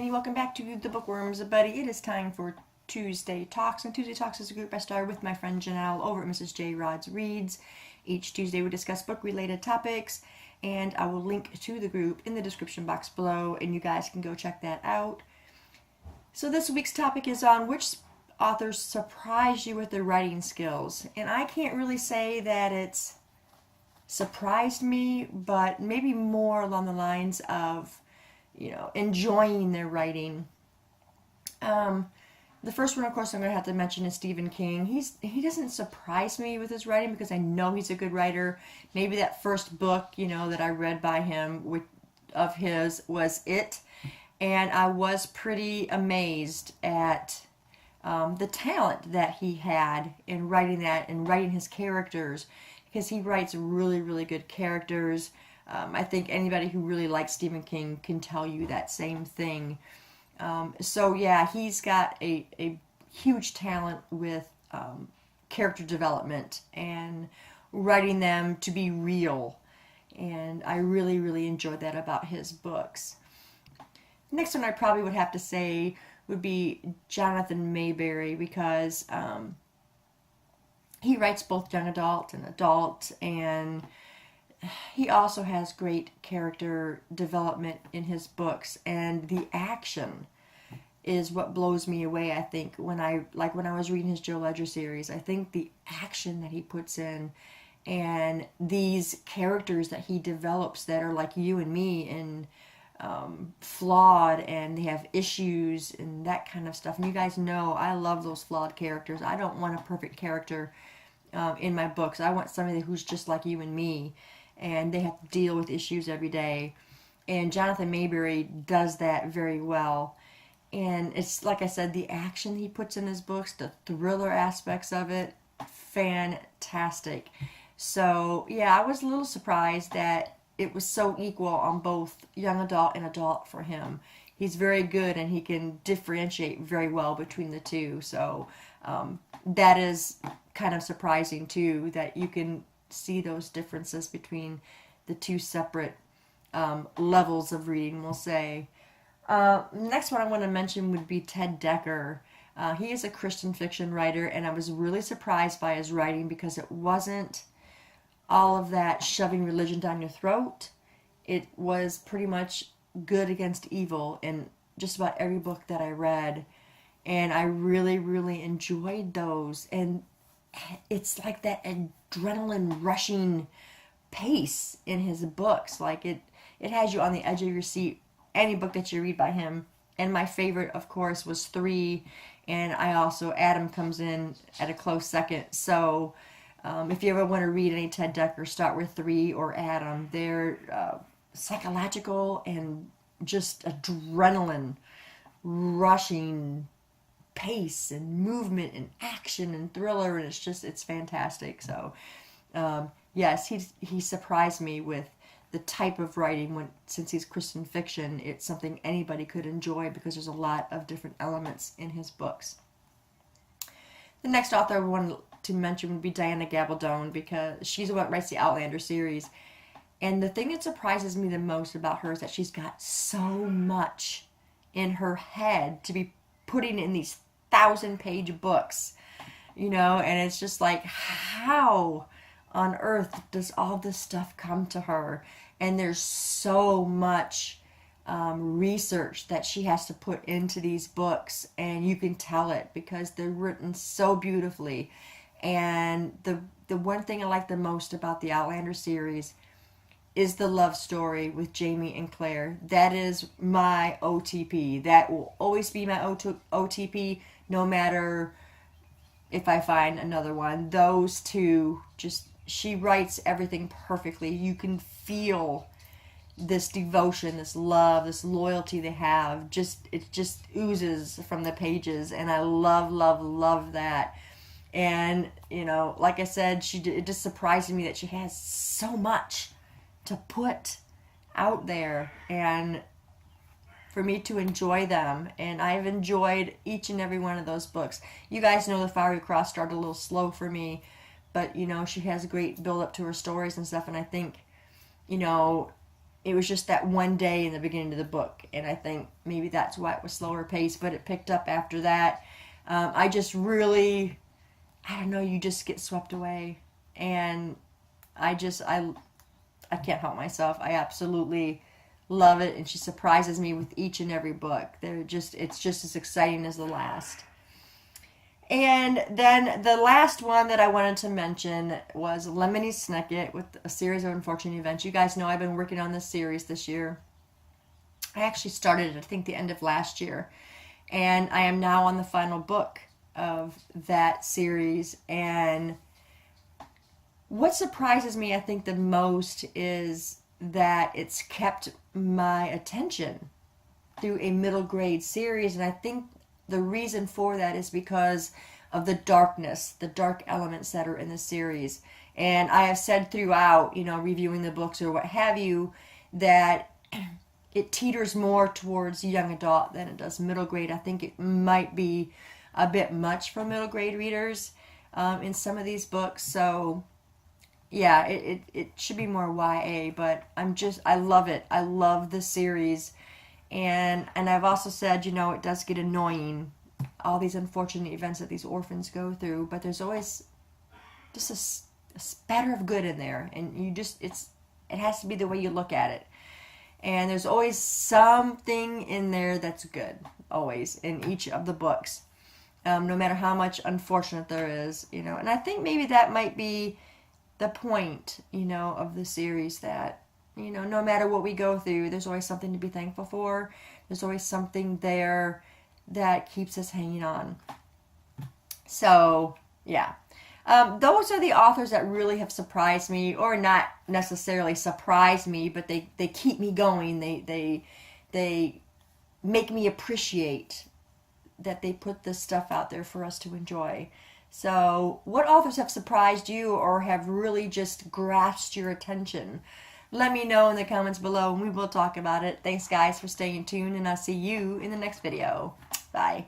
Welcome back to the Bookworms, buddy. It is time for Tuesday Talks, and Tuesday Talks is a group I start with my friend Janelle over at Mrs. J. Rod's Reads. Each Tuesday we discuss book-related topics, and I will link to the group in the description box below, and you guys can go check that out. So this week's topic is on which authors surprised you with their writing skills, and I can't really say that it's surprised me, but maybe more along the lines of enjoying their writing. The first one, of course, I'm going to have to mention is Stephen King. He doesn't surprise me with his writing because I know he's a good writer. Maybe that first book, that I read by him of his was It, and I was pretty amazed at the talent that he had in writing that and writing his characters, because he writes really, really good characters. I think anybody who really likes Stephen King can tell you that same thing. So yeah, he's got a huge talent with character development and writing them to be real. And I really, really enjoyed that about his books. Next one I probably would have to say would be Jonathan Mayberry, because he writes both young adult and adult, and he also has great character development in his books, and the action is what blows me away. I think when I was reading his Joe Ledger series, I think the action that he puts in and these characters that he develops that are like you and me and flawed, and they have issues and that kind of stuff. And you guys know I love those flawed characters. I don't want a perfect character in my books. I want somebody who's just like you and me, and they have to deal with issues every day. And Jonathan Mayberry does that very well. And it's, like I said, the action he puts in his books, the thriller aspects of it, fantastic. So, yeah, I was a little surprised that it was so equal on both young adult and adult for him. He's very good, and he can differentiate very well between the two. So, that is kind of surprising, too, that you can see those differences between the two separate levels of reading, we'll say. Next one I want to mention would be Ted Dekker. He is a Christian fiction writer, and I was really surprised by his writing because it wasn't all of that shoving religion down your throat. It was pretty much good against evil in just about every book that I read, and I really, really enjoyed those. And it's like that adrenaline rushing pace in his books. Like it has you on the edge of your seat, any book that you read by him. And my favorite, of course, was 3, and I also, Adam comes in at a close second. So if you ever want to read any Ted Dekker, start with 3 or Adam. They're psychological and just adrenaline rushing pace and movement and action and thriller, and it's fantastic. So yes, he surprised me with the type of writing. Since he's Christian fiction, it's something anybody could enjoy because there's a lot of different elements in his books. The next author I wanted to mention would be Diana Gabaldon, because she's the one that writes the Outlander series. And the thing that surprises me the most about her is that she's got so much in her head to be putting in these 1,000-page books, and it's just like, how on earth does all this stuff come to her? And there's so much research that she has to put into these books, and you can tell it because they're written so beautifully. And the one thing I like the most about the Outlander series is the love story with Jamie and Claire. That is my OTP. That will always be my OTP, no matter if I find another one. Those two, she writes everything perfectly. You can feel this devotion, this love, this loyalty they have. It just oozes from the pages, and I love, love, love that. And, like I said, it just surprises me that she has so much to put out there and for me to enjoy them. And I've enjoyed each and every one of those books. You guys know The Fiery Cross started a little slow for me, but you know, she has a great build up to her stories and stuff, and I think, you know, it was just that one day in the beginning of the book, and I think maybe that's why it was slower paced, but it picked up after that. I just really, I don't know, you just get swept away, and I can't help myself. I absolutely love it, and she surprises me with each and every book. It's just as exciting as the last. And then the last one that I wanted to mention was Lemony Snicket with A Series of Unfortunate Events. You guys know I've been working on this series this year. I actually started it, I think, the end of last year. And I am now on the final book of that series. And what surprises me, I think, the most is that it's kept my attention through a middle grade series. And I think the reason for that is because of the darkness, the dark elements that are in the series. And I have said throughout, you know, reviewing the books or what have you, that it teeters more towards young adult than it does middle grade. I think it might be a bit much for middle grade readers in some of these books. So yeah, it should be more YA, but I love it. I love the series. And I've also said, you know, it does get annoying, all these unfortunate events that these orphans go through, but there's always just a spatter of good in there, and it has to be the way you look at it. And there's always something in there that's good, always, in each of the books, no matter how much unfortunate there is, you know. And I think maybe that might be the point, you know, of the series, that, you know, no matter what we go through, there's always something to be thankful for. There's always something there that keeps us hanging on. So, yeah. Those are the authors that really have surprised me, or not necessarily surprised me, but they keep me going. They make me appreciate that they put this stuff out there for us to enjoy. So, what authors have surprised you or have really just grasped your attention? Let me know in the comments below, and we will talk about it. Thanks, guys, for staying tuned, and I'll see you in the next video. Bye.